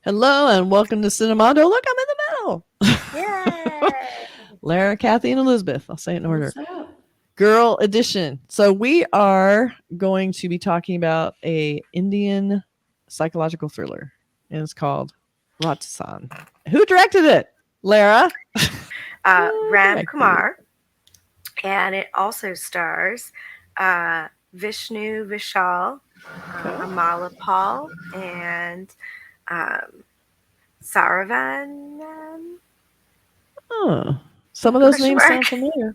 Hello and welcome to Cinemondo. Look, I'm in the middle. Yay! Lara, Kathy, and Elizabeth. I'll say it in order. What's up? Grrls Edition. So we are going to be talking about a Indian psychological thriller, and it's called Ratsasan. Who directed it? Lara. Ram Kumar, and it also stars Vishnu Vishal, Amala Paul, and Saravan. Oh, some of those names sound familiar.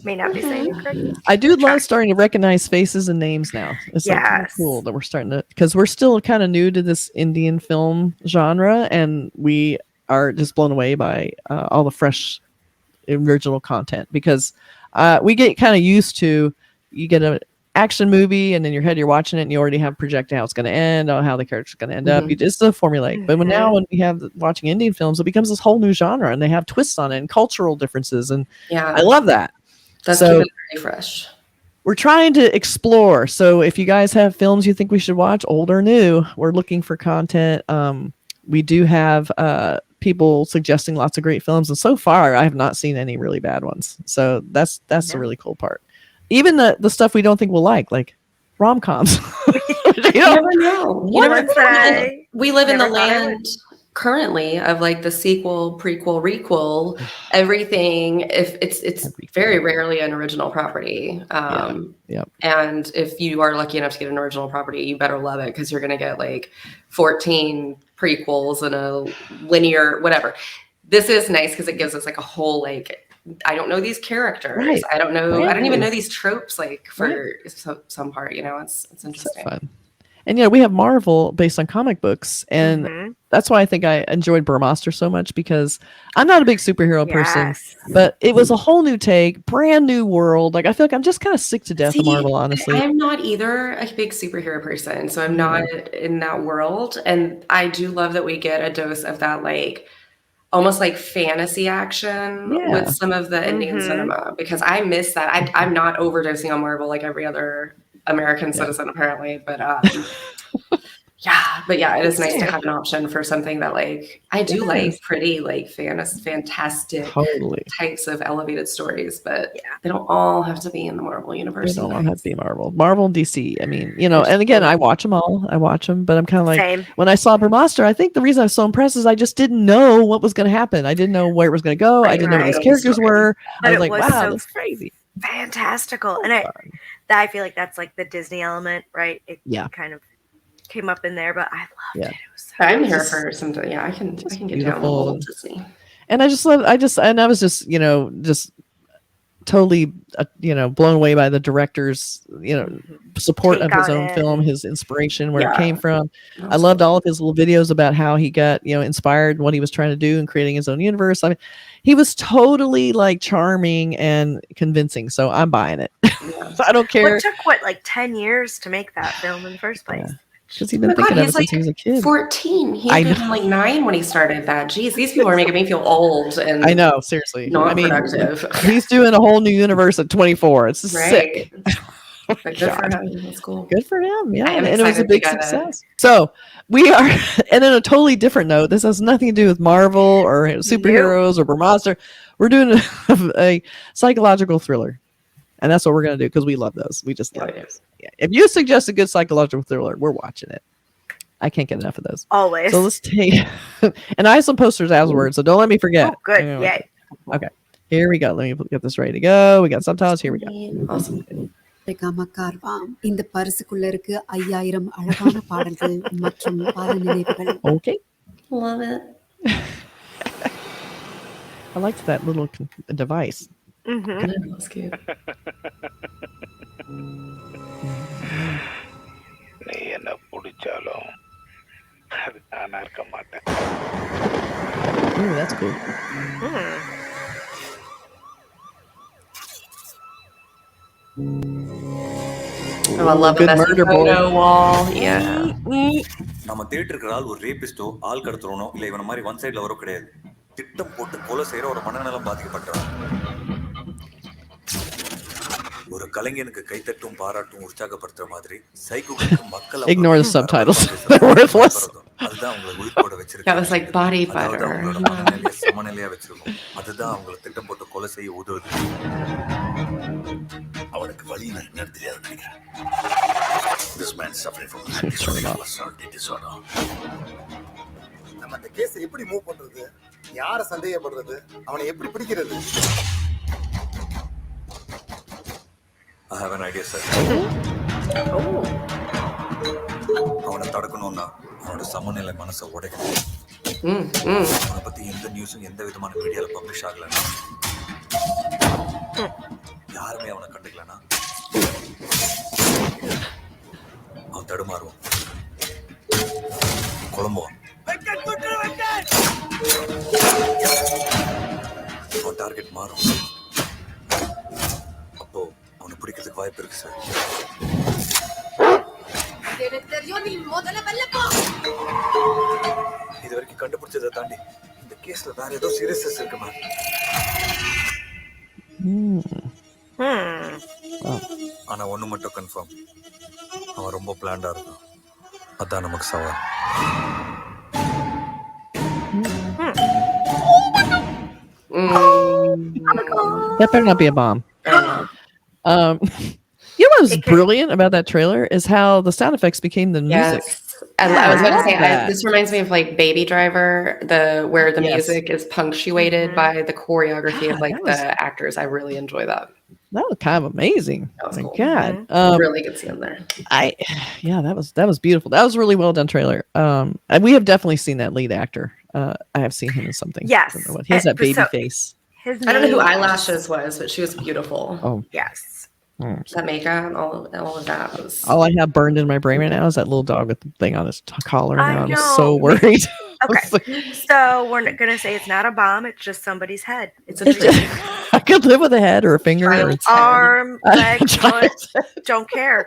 May not be saying it correctly. I do love starting to recognize faces and names now. It's like kind of cool that we're starting to, because we're still kind of new to this Indian film genre, and we are just blown away by all the fresh original content, because we get kind of used to, you get an action movie and in your head you're watching it and you already have projected how it's going to end, or how the character's going to end up. It's the formulaic. But now when we have watching Indian films, it becomes this whole new genre, and they have twists on it and cultural differences, and I love that. That's keeping it very fresh. We're trying to explore. So if you guys have films you think we should watch, old or new, we're looking for content. We do have people suggesting lots of great films, and so far I have not seen any really bad ones. So that's the really cool part. Even the stuff we don't think we'll like rom-coms. You never know. We live in the land currently of like the sequel, prequel, requel, everything. If it's very rarely an original property. And if you are lucky enough to get an original property, you better love it, because you're going to get like 14 prequels and a linear whatever. This is nice because it gives us like a whole, like, I don't know these characters. Right. I don't know. I don't even know these tropes, like, for some part. It's interesting. So fun. And we have Marvel based on comic books, and that's why I think I enjoyed Burmaster so much, because I'm not a big superhero person, but it was a whole new take, brand new world. Like, I feel like I'm just kind of sick to death of Marvel, honestly. I'm not either a big superhero person, so I'm not in that world. And I do love that we get a dose of that, like, almost like fantasy action with some of the Indian cinema, because I miss that. I'm not overdosing on Marvel like every other American citizen, apparently, but it is nice to have an option for something that, like, I do like pretty, like, fantastic types of elevated stories, but they don't all have to be in the Marvel universe. They don't all have to be Marvel and DC. I mean, and again, I watch them all. But I'm kind of like, when I saw Burmaster, I think the reason I was so impressed is I just didn't know what was going to happen. I didn't know where it was going to go. I didn't know what these characters were. I was like, wow, that's crazy. Fantastical. And I feel like that's like the Disney element, right? It kind of came up in there, but I loved it. It was so I'm here for some. I can get down with old Disney. And I was just totally blown away by the director's support of his own film, his inspiration, where it came from. I loved all of his little videos about how he got inspired, what he was trying to do, and creating his own universe. I mean, he was totally, like, charming and convincing, so I'm buying it. So I don't care. It took 10 years to make that film in the first place? Because he's been thinking of it since he was a kid. 14. He'd been like 9 when he started that. Jeez, these people are making me feel old and I know, seriously. Not productive. He's doing a whole new universe at 24. It's sick. Good for him. That's cool. Good for him. Yeah, and it was a big success. So we are, and on a totally different note, this has nothing to do with Marvel or superheroes or Burmaster. We're doing a psychological thriller. And that's what we're going to do, because we love those. We just love those. Yeah. If you suggest a good psychological thriller, we're watching it. I can't get enough of those. Always. So let's take, and I have some posters afterwards, so don't let me forget. Oh, good. Yay. Okay. Here we go. Let me get this ready to go. We got subtitles. Here we go. Awesome. Okay. Love it. I liked that little device. That's cute. Ooh, that's cool. Oh, I love good murder photo wall. Yeah. நம்ம தியேட்டருக்கு ஆள் ஒரு ரேபிஸ்டோ ஆள் கடத்துறனோ இல்ல இவன மாதிரி one சைடுல வரோ கிடையாது. திட்டம் போட்டு கொலை செய்யற ஒரு மனநலம் பாதிக்கப்பட்டவன். ஒரு கலைஞனுக்கு கைத்தட்டும் பாராட்டும் உற்சாகப்படுத்துற மாதிரி சைக்கோகளுக்கு மக்கள் ignore the subtitles. They're worthless. அதுதான் அவங்களை உயிர்ப்போட வச்சிருக்கு. That was like body butter. அவங்களோட மனநிலையை சமநிலையா வச்சிருக்கும். அதுதான் அவங்களை திட்டம் போட்டு கொலை செய்ய உதவுது. அவனுக்கு வழி என்னன்னு தெரியாது நினைக்கிறேன். This man suffering from personality disorder. நம்ம இந்த கேஸ் எப்படி மூவ் பண்றது? யார சந்தேகப்படுறது? அவனை எப்படி பிடிக்கிறது? I have an idea, sir. அவனை தடுக்கணும்னா அவனோட சமநிலை மனசை உடைக்கணும். அவனை பத்தி எந்த நியூஸும் எந்த விதமான மீடியால பப்ளிஷ் ஆகலன்னா, யாருமே அவனை கண்டுக்கலன்னா அவன் தடுமாறுவான், குழம்புவான். அவன் டார்கெட் மாறும். அப்போ அவனை பிடிக்கிறதுக்கு வாய்ப்பு இருக்கு சார். இது வரைக்கும் கண்டுபிடிச்சதை தாண்டி இந்த கேஸ்ல வேற ஏதோ சீரியஸ்னஸ் இருக்கு மேம். ஆனா ஒண்ணு மட்டும் கன்ஃபார்ம், அவன் ரொம்ப பிளான்டா இருக்கும். அதான் நமக்கு சவால். That better not be a bomb. You know what was brilliant about that trailer is how the sound effects became the music. I was about to say, this reminds me of like Baby Driver, where the music is punctuated by the choreography of like the actors. I really enjoy that. That was kind of amazing. That was cool. God, really good scene there. That was beautiful. That was a really well done trailer. And we have definitely seen that lead actor. I have seen him in something. Yes, he has that baby face. I don't know who Eyelashes was, but she was beautiful. Oh yes. That makeup, all of that was. All I have burned in my brain right now is that little dog with the thing on his collar. Now I'm so worried. Okay, so we're not gonna say it's not a bomb. It's just somebody's head. It's a dream. I could live with a head or a finger or arm, leg, foot. Don't care.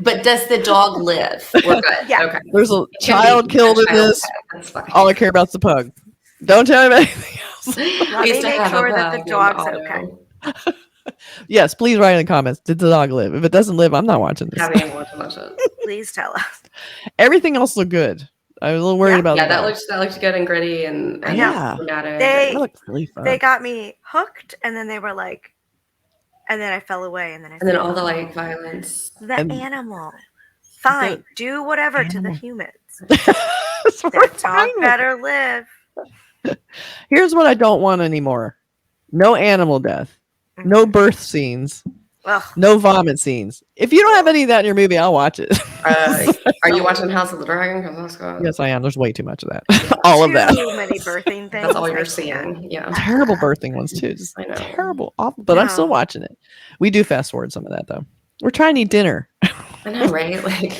But does the dog live? We're good. Yeah. Okay. There's a child killed in this. That's fine. All I care about is the pug. Don't tell me about anything else. Let me make sure that the dog's okay. Yes, please write in the comments. Did the dog live? If it doesn't live, I'm not watching this. Watch it. Please tell us. Everything else looked good. I was a little worried about that. That looked good and gritty and dramatic. That looked really fun. They got me hooked, and then they were like, and then I fell away, and then all the like violence. The animal, fine, do whatever to the humans. That dog better live. Here's what I don't want anymore: no animal death, no birth scenes, no vomit scenes. If you don't have any of that in your movie, I'll watch it. Are you watching House of the Dragon? Yes, I am. There's way too much of that. All of that. Too many birthing things. That's all you're seeing. Yeah. Terrible birthing ones too. Just terrible, awful. But I'm still watching it. We do fast forward some of that though. We're trying to eat dinner. I know, right? Like.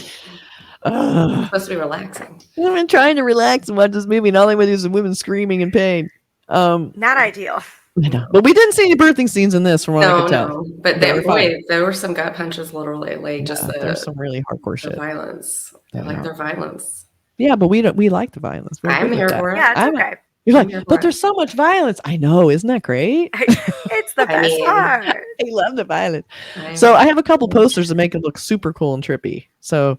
It's supposed to be relaxing. I've been trying to relax and watch this movie, and all I would do is women screaming in pain. Not ideal. But we didn't see any birthing scenes in this, from what I could tell. No. But there were some gut punches, literally, like there's some really hardcore shit. Violence. I like their violence. Yeah, but we like the violence. I'm here for it. Yeah, it's okay. You're like, but there's so much violence. I know, isn't that great? It's the best part. I love the violence. So I have a couple posters that make it look super cool and trippy. So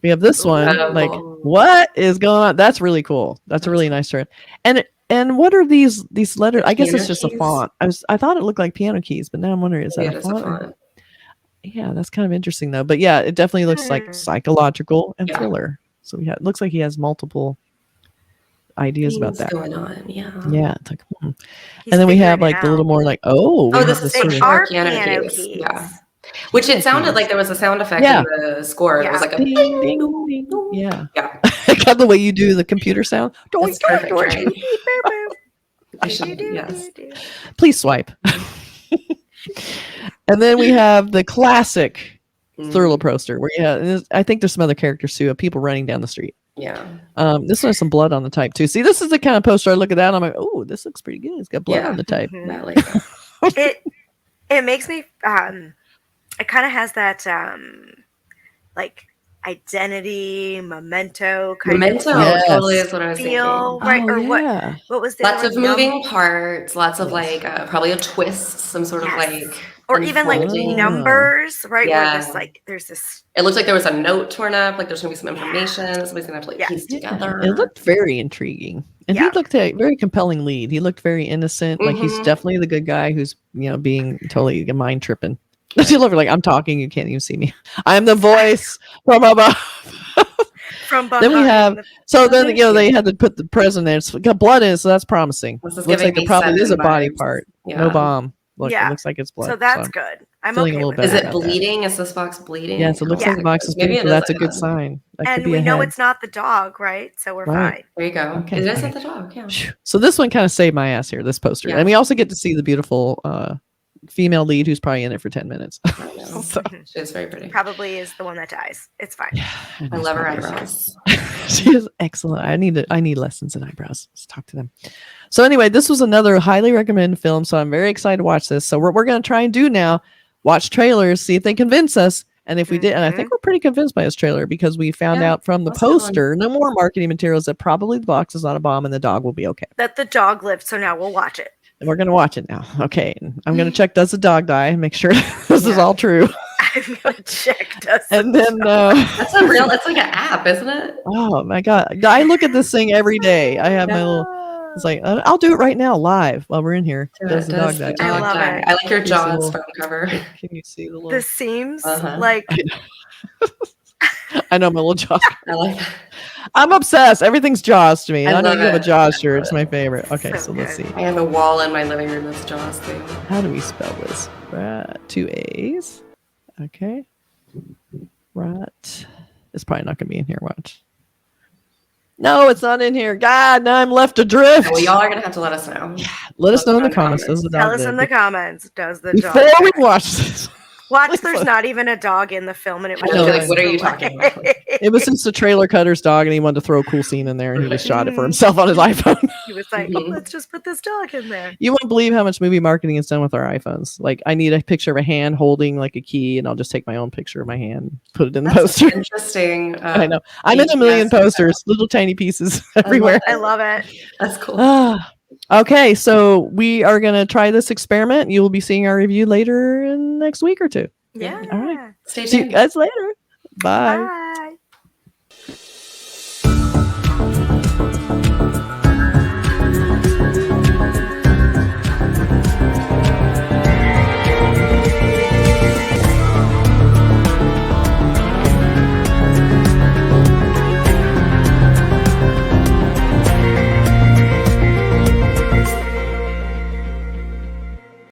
we have this one. Like, what is going on? That's really cool. That's a really nice shirt. And what are these letters? I guess it's just a font. I thought it looked like piano keys, but now I'm wondering, is that a font? Yeah, that's kind of interesting though. But yeah, it definitely looks like psychological and thriller. So it looks like he has multiple ideas about that going on. It's like, and then we have like the little more like this is piano keys. Yeah, which it sounded like there was a sound effect in the score. It was like a ding, ding, ding. Yeah. I got the way you do the computer sound. That's perfect, right? Yes. Please swipe. And then we have the classic thriller poster where I think there's some other characters too of people running down the street. Yeah. This one has some blood on the type too. See, this is the kind of poster I look at that and I'm like, oh, this looks pretty good. It's got blood on the type. It makes me it kind of has that like identity memento kind of totally is what I was thinking. Right? What was the lots of moving parts, lots of like probably a twist, some sort of like Or even like numbers, right? Yeah. Where this, like, there's this. It looks like there was a note torn up. Like there's gonna be some information. Somebody's gonna have to like piece together. It looked very intriguing, and he looked a very compelling lead. He looked very innocent. Like he's definitely the good guy who's being totally mind tripping. She looked like I'm talking. You can't even see me. I'm the voice from above. From behind. Then we have they had to put the president there. It's got blood in it, so that's promising. Looks like there probably is a body part. Yeah. No bomb. Look, it looks like it's blood. So that's good. I'm okay with it. Is it bleeding? Is this box bleeding? Yes, it looks like the box is bleeding, so that's a good sign. And we know it's not the dog, right? So we're fine. There you go. Okay, it isn't the dog, yeah. So this one kind of saved my ass here, this poster. Yeah. And we also get to see the beautiful female lead who's probably in it for 10 minutes. So. She's very pretty. Probably is the one that dies. It's fine. Yeah, I love her eyebrows. She is excellent. I need lessons in eyebrows. Let's talk to them. So anyway, this was another highly recommended film. So I'm very excited to watch this. So what we're going to try and do now, watch trailers, see if they convince us. And if we did, and I think we're pretty convinced by this trailer because we found out from the poster, no more marketing materials, that probably the box is not a bomb and the dog will be okay. That the dog lived. So now we'll watch it. And we're going to watch it now. Okay. I'm going to check, does the dog die? Make sure this is all true. I'm going to check, does and then that's a real, it's like an app, isn't it? Oh my God. I look at this thing every day. I have my little, it's like, I'll do it right now live while we're in here. Does the dog die? I love it. I like your Jaws phone cover. Can you see the little? The seams like. I know my little Jaws. I like that. I'm obsessed. Everything's Jaws to me. I don't even have a Jaws shirt. It's my favorite. Okay, so let's see. I have a wall in my living room that's Jaws too. How do we spell this? 2 A's. Okay. Right. It's probably not going to be in here. Watch. No, it's not in here. God, now I'm left adrift. Well, y'all are going to have to let us know. Yeah. Let us know in the comments. Tell us in the comments. Does the dog before we watch this? Watch, there's not even a dog in the film, and it was like, what are you talking about? It was just the trailer cutter's dog, and he wanted to throw a cool scene in there, and he just shot it for himself on his iPhone. He was like, let's just put this dog in there. You won't believe how much movie marketing is done with our iPhones. Like, I need a picture of a hand holding like a key, and I'll just take my own picture of my hand, put it in the poster. Interesting. I know. I'm in a million posters, little tiny pieces everywhere. I love it. That's cool. Okay, so we are going to try this experiment. You will be seeing our review later in next week or two. Yeah. All right. Stay tuned. See you guys later. Bye.